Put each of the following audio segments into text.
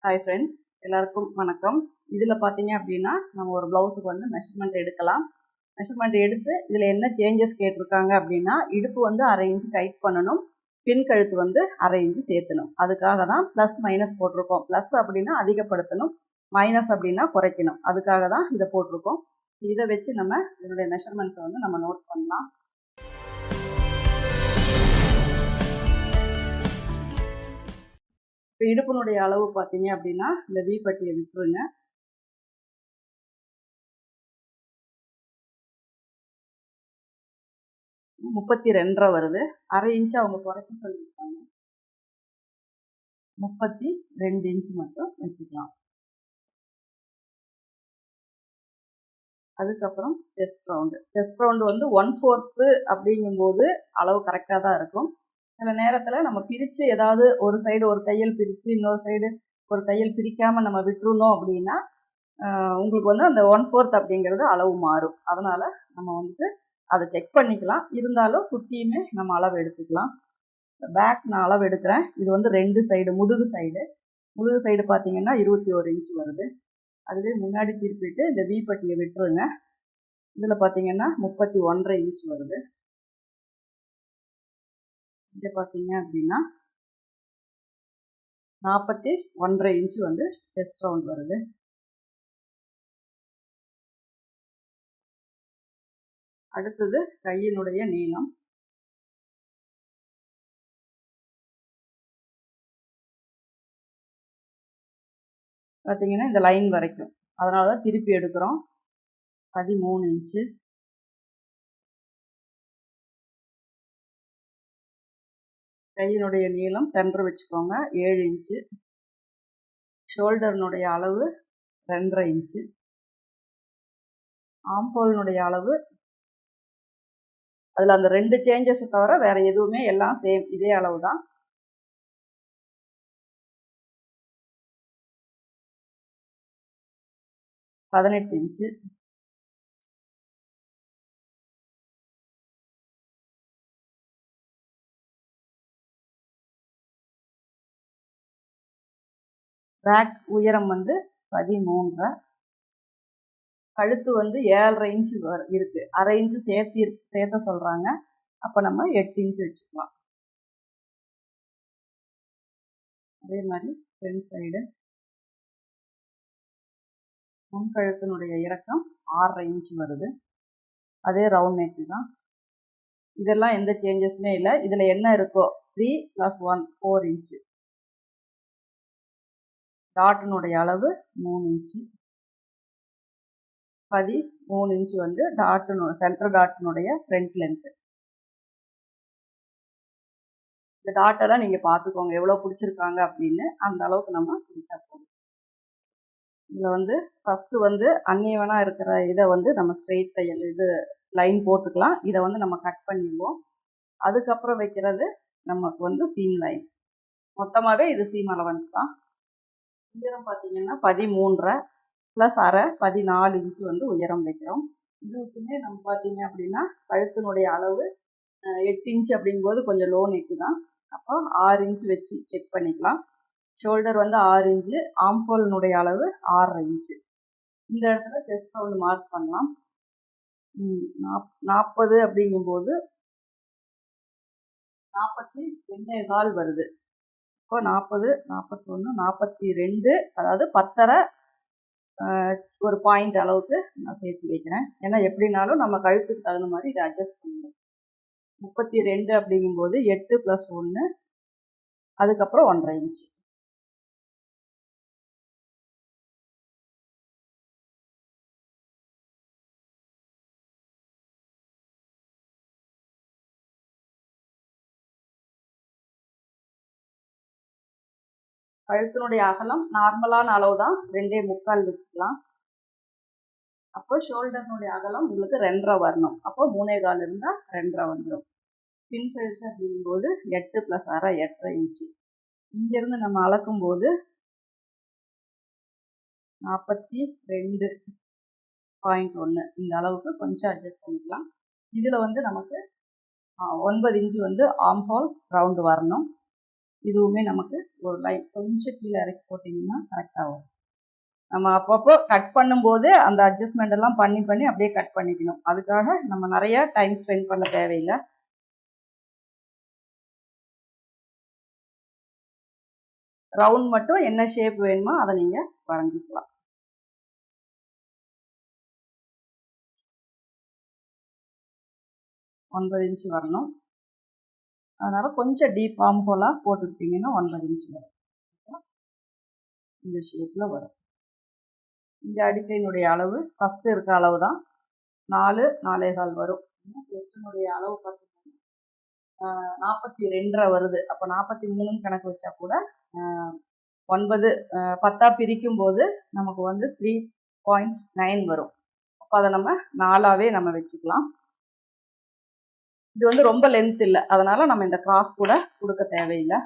Hi friends, எல்லாருக்கும் வணக்கம். இதில் பார்த்தீங்க அப்படின்னா நம்ம ஒரு ப்ளவுஸுக்கு வந்து மெஷர்மெண்ட் எடுக்கலாம். மெஷர்மெண்ட் எடுத்து இதில் என்ன சேஞ்சஸ் கேட்டிருக்காங்க அப்படின்னா, இடுப்பு வந்து 1/2 இன்ச்சு டைட் பண்ணணும், பின் கழுத்து வந்து 1/2 இன்ச்சு சேர்த்தணும். அதுக்காக தான் ப்ளஸ் மைனஸ் போட்டிருக்கோம். ப்ளஸ் அப்படின்னா அதிகப்படுத்தணும், மைனஸ் அப்படின்னா குறைக்கணும். அதுக்காக தான் இதை போட்டிருக்கோம். இதை வச்சு நம்ம இதனுடைய மெஷர்மெண்ட்ஸை வந்து நம்ம நோட் பண்ணலாம். இப்போ இடுப்பினுடைய அளவு பார்த்தீங்க அப்படின்னா இந்த வி பட்டியை விட்டுருங்க. முப்பத்தி 2.5 வருது. 1/2 இன்ச்சு அவங்க குறைக்க சொல்லியிருக்காங்க. 32 இன்ச்சு மட்டும் வச்சுக்கலாம். அதுக்கப்புறம் செஸ்ட் ரவுண்டு வந்து 1/4 அப்படிங்கும்போது அளவு கரெக்டாக தான் இருக்கும். சில நேரத்தில் நம்ம பிரித்து ஏதாவது ஒரு சைடு ஒரு தையல் பிரித்து இன்னொரு சைடு ஒரு தையல் பிரிக்காமல் நம்ம விட்டுருந்தோம் அப்படின்னா உங்களுக்கு வந்து அந்த 1/4 அப்படிங்கிறது அளவு மாறும். அதனால் நம்ம வந்துட்டு அதை செக் பண்ணிக்கலாம். இருந்தாலும் சுற்றியுமே நம்ம அளவு எடுத்துக்கலாம். பேக் நான் அளவு எடுக்கிறேன். இது வந்து 2 சைடு, முதுகு சைடு பார்த்தீங்கன்னா 21 இன்ச்சு வருது. அதுவே முன்னாடி திருப்பிட்டு இந்த வி பட்டியை விட்டுருங்க. இதில் பார்த்தீங்கன்னா 31.5 இன்ச்சு வருது. இங்கே பார்த்தீங்க அப்படின்னா 41.5 இன்ச்சு வந்து செஸ்ட் ரவுண்ட் வருது. அடுத்தது கையினுடைய நீளம். பார்த்தீங்கன்னா இந்த லைன் வரைக்கும், அதனால தான் திருப்பி எடுக்கிறோம். 13 இன்ச்சு. கையினுடைய நீளம் சென்டர் வச்சுக்கோங்க, 7 இன்ச்சு. ஷோல்டர்னுடைய அளவு 2.5 இன்ச்சு. ஆம்போல்னுடைய அளவு, அதில் அந்த 2 சேஞ்சஸை தவிர வேறு எதுவுமே எல்லாம் சேம், இதே அளவு தான். 18 இன்ச்சு. பேக் உயரம் வந்து 13. கழுத்து வந்து 7.5 இன்ச்சு இருக்கு. 1/2 இன்ச்சு சேர்த்த சொல்றாங்க. அப்போ நம்ம 8 இன்ச்சு வச்சுக்கலாம். அதே மாதிரி ஃப்ரண்ட் சைடு முன் கழுத்தினுடைய இறக்கம் 6.5 இன்ச்சு வருது. அதே ரவுண்ட் நெக்கு தான். இதெல்லாம் எந்த சேஞ்சஸுமே இல்லை. இதில் என்ன இருக்கோ 3 + 1 4 இன்ச்சு. டாட்டினுடைய அளவு 3 இன்ச்சு. 13 இன்ச்சு வந்து சென்டர் டாட்டினுடைய ஃப்ரண்ட் லென்த்து. இந்த டாட்டெல்லாம் நீங்கள் பார்த்துக்கோங்க எவ்வளோ பிடிச்சிருக்காங்க அப்படின்னு. அந்த அளவுக்கு நம்ம பிடிச்சா போதும். இதில் வந்து ஃபஸ்ட்டு வந்து அன்ஈவனாக இருக்கிற இதை வந்து நம்ம ஸ்ட்ரெயிட் தையல் இது லைன் போட்டுக்கலாம். இதை வந்து நம்ம கட் பண்ணிடுவோம். அதுக்கப்புறம் வைக்கிறது நமக்கு வந்து சீம் லைன். மொத்தமாகவே இது சீம் அலவன்ஸ் தான். உயரம் பார்த்தீங்கன்னா 13 + 1/2 14 இன்ச்சு வந்து உயரம் வைக்கிறோம். இதுக்குமே நம்ம பார்த்தீங்க அப்படின்னா கழுத்தினுடைய அளவு 8 இன்ச்சு அப்படிங்கும்போது கொஞ்சம் லோ நெக்கு தான். அப்போ 6 இன்ச்சு வச்சு செக் பண்ணிக்கலாம். ஷோல்டர் வந்து 6 இன்ச்சு. ஆம்போல்னுடைய அளவு 6.5 இன்ச்சு. இந்த இடத்துல செஸ்ட் ரவுண்ட் மார்க் பண்ணலாம். 40 அப்படிங்கும்போது 42.25 வருது. இப்போ 40, 41, 42, அதாவது 10.5 ஒரு பாயிண்ட் அளவுக்கு நான் சேர்த்து வைக்கிறேன். ஏன்னா எப்படினாலும் நம்ம கழுத்துக்கு தகுந்த மாதிரி இதை அட்ஜஸ்ட் பண்ணணும். 32 அப்படிங்கும்போது 8 + 1, அதுக்கப்புறம் 1.5 இன்ச்சு. கழுத்தினுடைய அகலம் நார்மலான அளவு தான், 2.25 வச்சுக்கலாம். அப்போ ஷோல்டர்னுடைய அகலம் உங்களுக்கு 2.5 வரணும். அப்போ 3.25 இருந்தால் 2.5 வந்துடும். பின் கழுத்து அப்படிங்கும்போது 8 + 1/2 8.5 இன்ச்சு. இங்கேருந்து நம்ம அளக்கும்போது 42.1 இந்த அளவுக்கு கொஞ்சம் அட்ஜஸ்ட் பண்ணிக்கலாம். இதில் வந்து நமக்கு 9 இன்ச்சு வந்து ஆம்ஹோல் ரவுண்டு வரணும். இதுவுமே நமக்கு ஒரு லைன் கொஞ்சம் கீழே இறக்கி போட்டிங்கன்னா கரெக்டாக வரும். நம்ம அப்பப்போ கட் பண்ணும்போது அந்த அட்ஜஸ்ட்மெண்ட் எல்லாம் பண்ணி பண்ணி அப்படியே கட் பண்ணிக்கணும். அதுக்காக நம்ம நிறைய டைம் ஸ்பெண்ட் பண்ண தேவையில்லை. ரவுண்ட் மட்டும் என்ன ஷேப் வேணுமோ அதை நீங்க வரைஞ்சிக்கலாம். ஒன்பது இன்ச்சு வரணும். அதனால கொஞ்சம் டீப் ஆம் போல போட்டுக்கிட்டீங்கன்னா 9 இன்ச்சு வரும். இந்த ஷேப்ல வரும். இந்த அடிக்கையினுடைய அளவு ஃபர்ஸ்ட் இருக்க அளவு தான் 4 4.25 வரும். செஸ்டினுடைய அளவு பார்த்தீங்கன்னா 42.5 வருது. அப்போ 43 கணக்கு வச்சா கூட 9 10 பிரிக்கும் போது நமக்கு வந்து 3.9 வரும். அப்போ அதை நம்ம 4ஆவே நம்ம வச்சுக்கலாம். இது வந்து ரொம்ப லென்த் இல்லை, அதனால நம்ம இந்த கிராஸ் கூட கொடுக்க தேவையில்லை.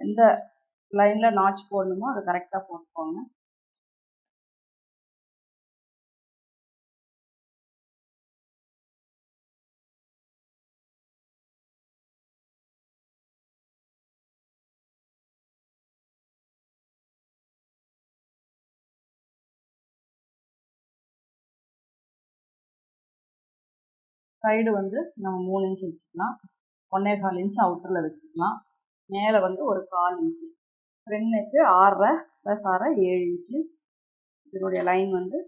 எந்த லைன்ல நாட்ச் போடணுமோ அதை கரெக்டாக போட்டுக்கோங்க. சைடு வந்து நம்ம 3 இன்ச் வச்சுக்கலாம். 1.25 இன்ச் அவுட்டரில் வச்சுக்கலாம். மேலே வந்து ஒரு 1/4 இன்ச்சு. Front neck 6.5 + 6 7 inch. இதனுடைய லைன் வந்து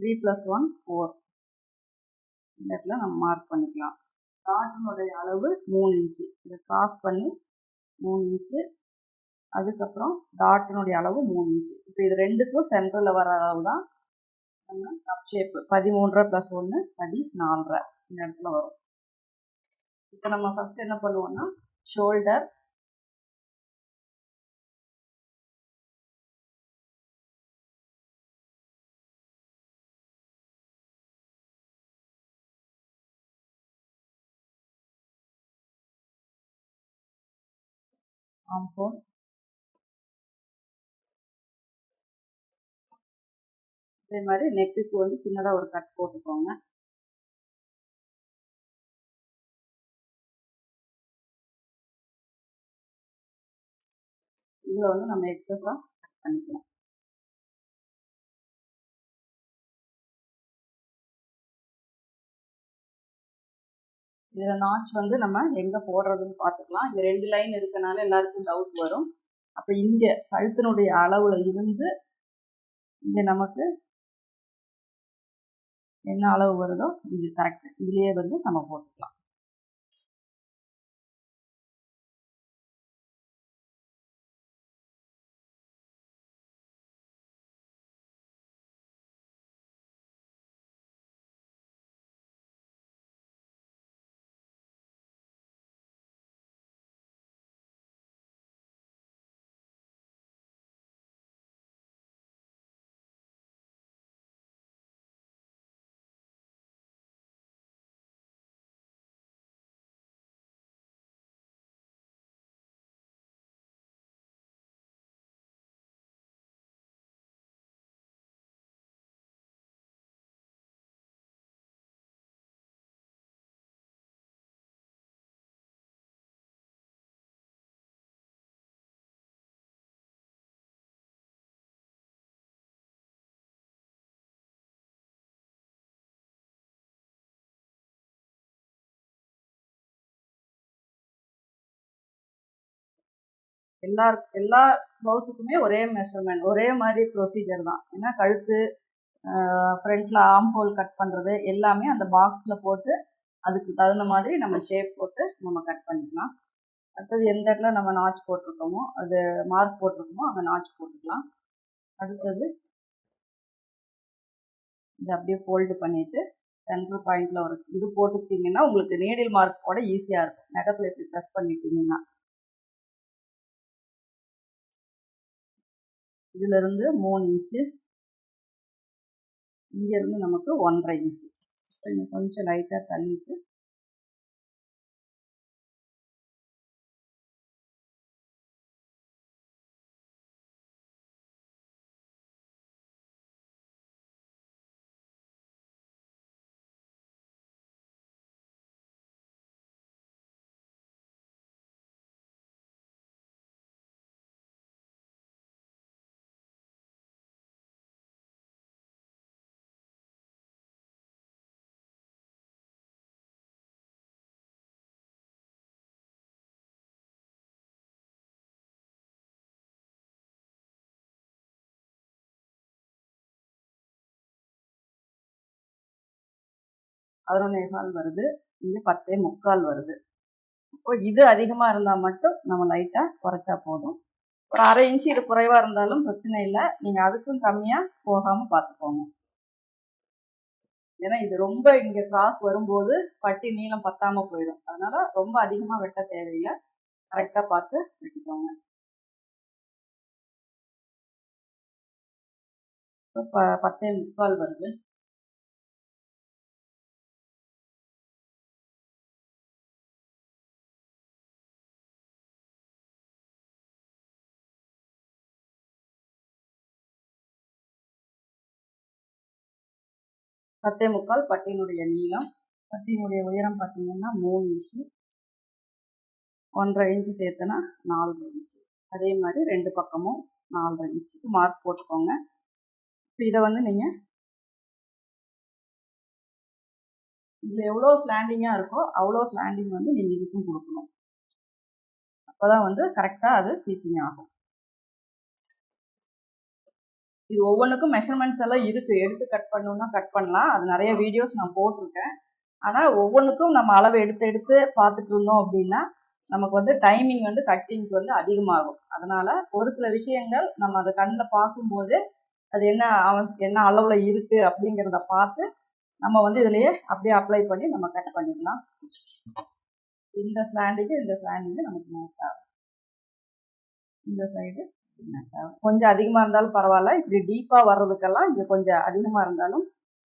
3 + 1 4. இந்த இடத்துல நம்ம மார்க் பண்ணிக்கலாம். டாட்டினுடைய அளவு 3 இன்ச்சு. இதை கிராஸ் பண்ணி 3 இன்ச்சு. அதுக்கப்புறம் டாட்டினுடைய அளவு 3 இன்ச்சு. இப்போ இது ரெண்டுக்கும் சென்டரில் வர அளவு தான் நம்ம கப் ஷேப் 13.5 + 1 14.5 இந்த இடத்துல வரும். இப்போ நம்ம ஃபர்ஸ்ட் என்ன பண்ணுவோம்னா ஷோல்டர், ஆம்ஹோல், இதே மாதிரி நெக்குக்கு வந்து சின்னதாக ஒரு கட் போட்டுக்கோங்க. இதில் வந்து நம்ம எக்ஸஸாக கட் பண்ணிக்கலாம். இதில் நாட்ச் வந்து நம்ம எங்கே போடுறதுன்னு பார்த்துக்கலாம். இங்கே 2 லைன் இருக்கனால எல்லாருக்கும் டவுட் வரும். அப்போ இங்கே கழுத்தினுடைய அளவில் இருந்து இங்கே நமக்கு என்ன அளவு வருதோ இது கரெக்ட். இதுலேயே வந்து நம்ம போட்டுக்கலாம். எல்லா ப்ளவுஸுக்குமே ஒரே மெஷர்மெண்ட், ஒரே மாதிரி ப்ரொசீஜர் தான். ஏன்னா கழுத்து, ஃப்ரண்ட்ல ஆம் ஹோல் கட் பண்ணுறது எல்லாமே அந்த பாக்ஸில் போட்டு அதுக்கு தகுந்த மாதிரி நம்ம ஷேப் போட்டு நம்ம கட் பண்ணிக்கலாம். அடுத்தது எந்த இடத்துல நம்ம நாட்ச் போட்டிருக்கோமோ அது மார்க் போட்டிருக்கோமோ அங்கே நாட்ச் போட்டுக்கலாம். அடுத்தது இதை அப்படியே ஃபோல்டு பண்ணிட்டு சென்டர் பாயிண்ட்ல ஒரு இது போட்டுக்கிட்டீங்கன்னா உங்களுக்கு நீடில் மார்க் போட ஈஸியா இருக்கும். நகத்துல இப்படி ப்ரெஸ் பண்ணிட்டீங்கன்னா இதுல இருந்து 3 இன்ச்சு, இங்க இருந்து நமக்கு 1.5 இன்ச்சு. கொஞ்சம் லைட்டா தள்ளிட்டு பதினொன்னே கால் வருது, இங்க 10.75 வருது. இப்போ இது அதிகமா இருந்தா மட்டும் நம்ம லைட்டா குறைச்சா போதும். ஒரு 1/2 இன்ச்சு இது குறைவா இருந்தாலும் பிரச்சனை இல்லை. நீங்க அதுக்கும் கம்மியா போகாம பார்த்துக்கோங்க. ஏன்னா இது ரொம்ப இங்க கிராஸ் வரும்போது பட்டி நீளம் பத்தாம போயிடும். அதனால ரொம்ப அதிகமா வெட்ட தேவையில்லை. கரெக்டா பார்த்து வெட்டிக்கோங்க. இப்போ 10.75 வருது. பத்தே முக்கால் பட்டியினுடைய நீளம். பட்டியினுடைய உயரம் பார்த்தீங்கன்னா 3 இன்ச்சு, 1.5 இன்ச்சு சேர்த்தனா 4 இன்ச்சு. அதே மாதிரி 2 பக்கமும் 4 இன்ச்சுக்கு மார்க் போட்டுக்கோங்க. இப்போ இதை வந்து நீங்க இதுல எவ்வளோ ஸ்லாண்டிங்கா இருக்கோ அவ்வளோ ஸ்லாண்டிங் வந்து நீங்க இதுக்கும் கொடுக்கணும். அப்பதான் வந்து கரெக்டா அது ஸ்டிச்சிங் ஆகும். இது ஒவ்வொன்றுக்கும் மெஷர்மெண்ட்ஸ் எல்லாம் இருக்கு. எடுத்து கட் பண்ணணும்னா கட் பண்ணலாம். அது நிறைய வீடியோஸ் நான் போட்டிருக்கேன். ஆனா ஒவ்வொன்றுக்கும் நம்ம அளவு எடுத்து எடுத்து பார்த்துட்டு இருந்தோம் அப்படின்னா நமக்கு வந்து டைமிங் வந்து கட்டிங்க்கு வந்து அதிகமாகும். அதனால ஒரு சில விஷயங்கள் நம்ம அதை கண்ணில் பார்க்கும்போது அது என்ன அளவுல இருக்கு அப்படிங்கிறத பார்த்து நம்ம வந்து இதுலயே அப்படியே அப்ளை பண்ணி நம்ம கட் பண்ணிக்கலாம். இந்த ஸ்லாண்டிங்கு நமக்கு மேட்ச் ஆகும். இந்த சைடு மேட்ச் ஆகும். கொஞ்சம் அதிகமா இருந்தாலும் பரவாயில்ல. இப்படி டீப்பா வர்றதுக்கெல்லாம் இங்க கொஞ்சம் அதிகமா இருந்தாலும்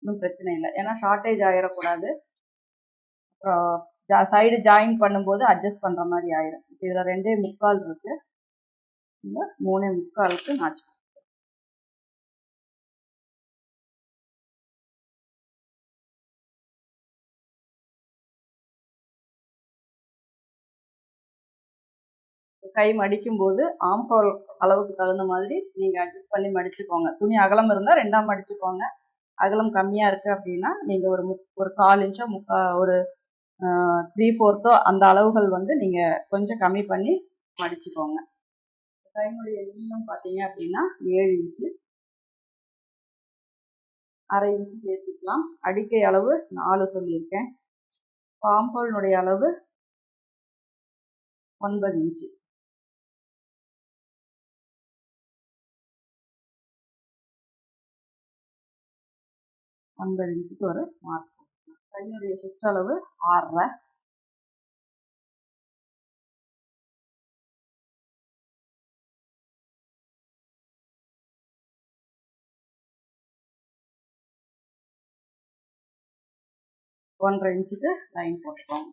ஒன்றும் பிரச்சனை இல்லை. ஏன்னா ஷார்ட்டேஜ் ஆயிடக்கூடாது. அப்புறம் சைடு ஜாயின் பண்ணும்போது அட்ஜஸ்ட் பண்ற மாதிரி ஆயிடும். இதுல 2.75 இருக்கு. இந்த 3.75க்கு நாச்சு. கை மடிக்கும் போது ஆம்ஹோல் அளவுக்கு தகுந்த மாதிரி நீங்க அட்ஜஸ்ட் பண்ணி மடிச்சுக்கோங்க. துணி அகலம் இருந்தா 2ஆ மடிச்சுக்கோங்க. அகலம் கம்மியா இருக்கு அப்படின்னா நீங்க ஒரு 1/4 இன்ச்சோ ஒரு 3/4 அந்த அளவுகள் வந்து நீங்க கொஞ்சம் கம்மி பண்ணி மடிச்சுக்கோங்க. கையினுடைய நீளம் பார்த்தீங்க அப்படின்னா 7 இன்ச்சு, 1/2 இன்ச்சு சேர்த்துக்கலாம். அடிக்கை அளவு 4 சொல்லியிருக்கேன். ஆம்ஹோலினுடைய அளவு 9 இன்ச்சு. 9 இன்ச்சுக்கு ஒரு மார்க். கையினுடைய சுற்றளவு 6.5. ஒன்றரை இன்ச்சுக்கு லைன் போட்டுக்கோங்க.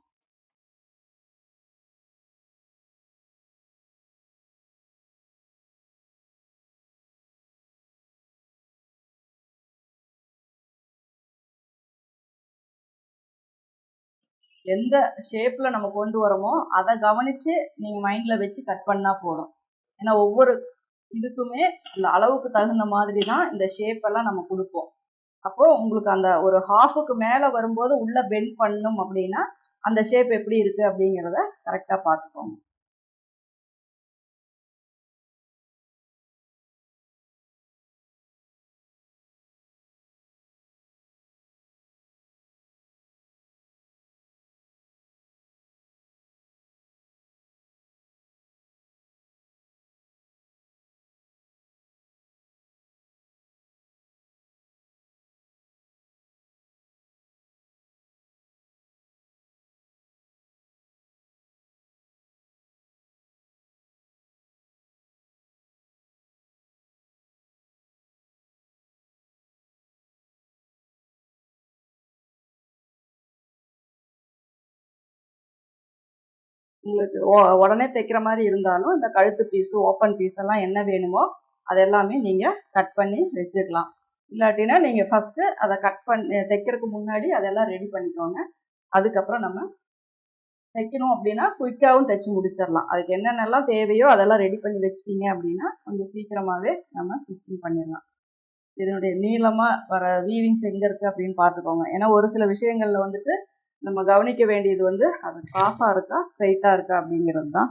எந்த ஷேப்ல நம்ம கொண்டு வரோமோ அதை கவனிச்சு நீங்க மைண்ட்ல வச்சு கட் பண்ணா போதும். ஏன்னா ஒவ்வொரு இதுக்குமே அந்த அளவுக்கு தகுந்த மாதிரி தான் இந்த ஷேப் எல்லாம் நம்ம கொடுப்போம். அப்போ உங்களுக்கு அந்த ஒரு ஹாஃபுக்கு மேல வரும்போது உள்ள பெண்ட் பண்ணணும் அப்படின்னா அந்த ஷேப் எப்படி இருக்கு அப்படிங்கிறத கரெக்டா பார்த்துக்கோங்க. உங்களுக்கு உடனே தைக்கிற மாதிரி இருந்தாலும் இந்த கழுத்து பீஸு ஓப்பன் பீஸ் எல்லாம் என்ன வேணுமோ அது எல்லாமே நீங்கள் கட் பண்ணி வச்சுக்கலாம். இல்லாட்டினா நீங்கள் ஃபஸ்ட்டு அதை கட் பண்ணி தைக்கிறதுக்கு முன்னாடி அதெல்லாம் ரெடி பண்ணிக்கோங்க. அதுக்கப்புறம் நம்ம தைக்கணும் அப்படின்னா குயிக்காகவும் தைச்சி முடிச்சிடலாம். அதுக்கு என்னென்னலாம் தேவையோ அதெல்லாம் ரெடி பண்ணி வச்சிட்டிங்க அப்படின்னா கொஞ்சம் சீக்கிரமாகவே நம்ம ஸ்டிச்சிங் பண்ணிடலாம். இதனுடைய நீளமாக வர வீவிங்ஸ் எங்கே இருக்குது அப்படின்னு பார்த்துக்கோங்க. ஏன்னா ஒரு சில விஷயங்களில் வந்துட்டு நம்ம கவனிக்க வேண்டியது வந்து அது கிராஸாக இருக்கா ஸ்ட்ரைட்டாக இருக்கா அப்படிங்கிறது தான்.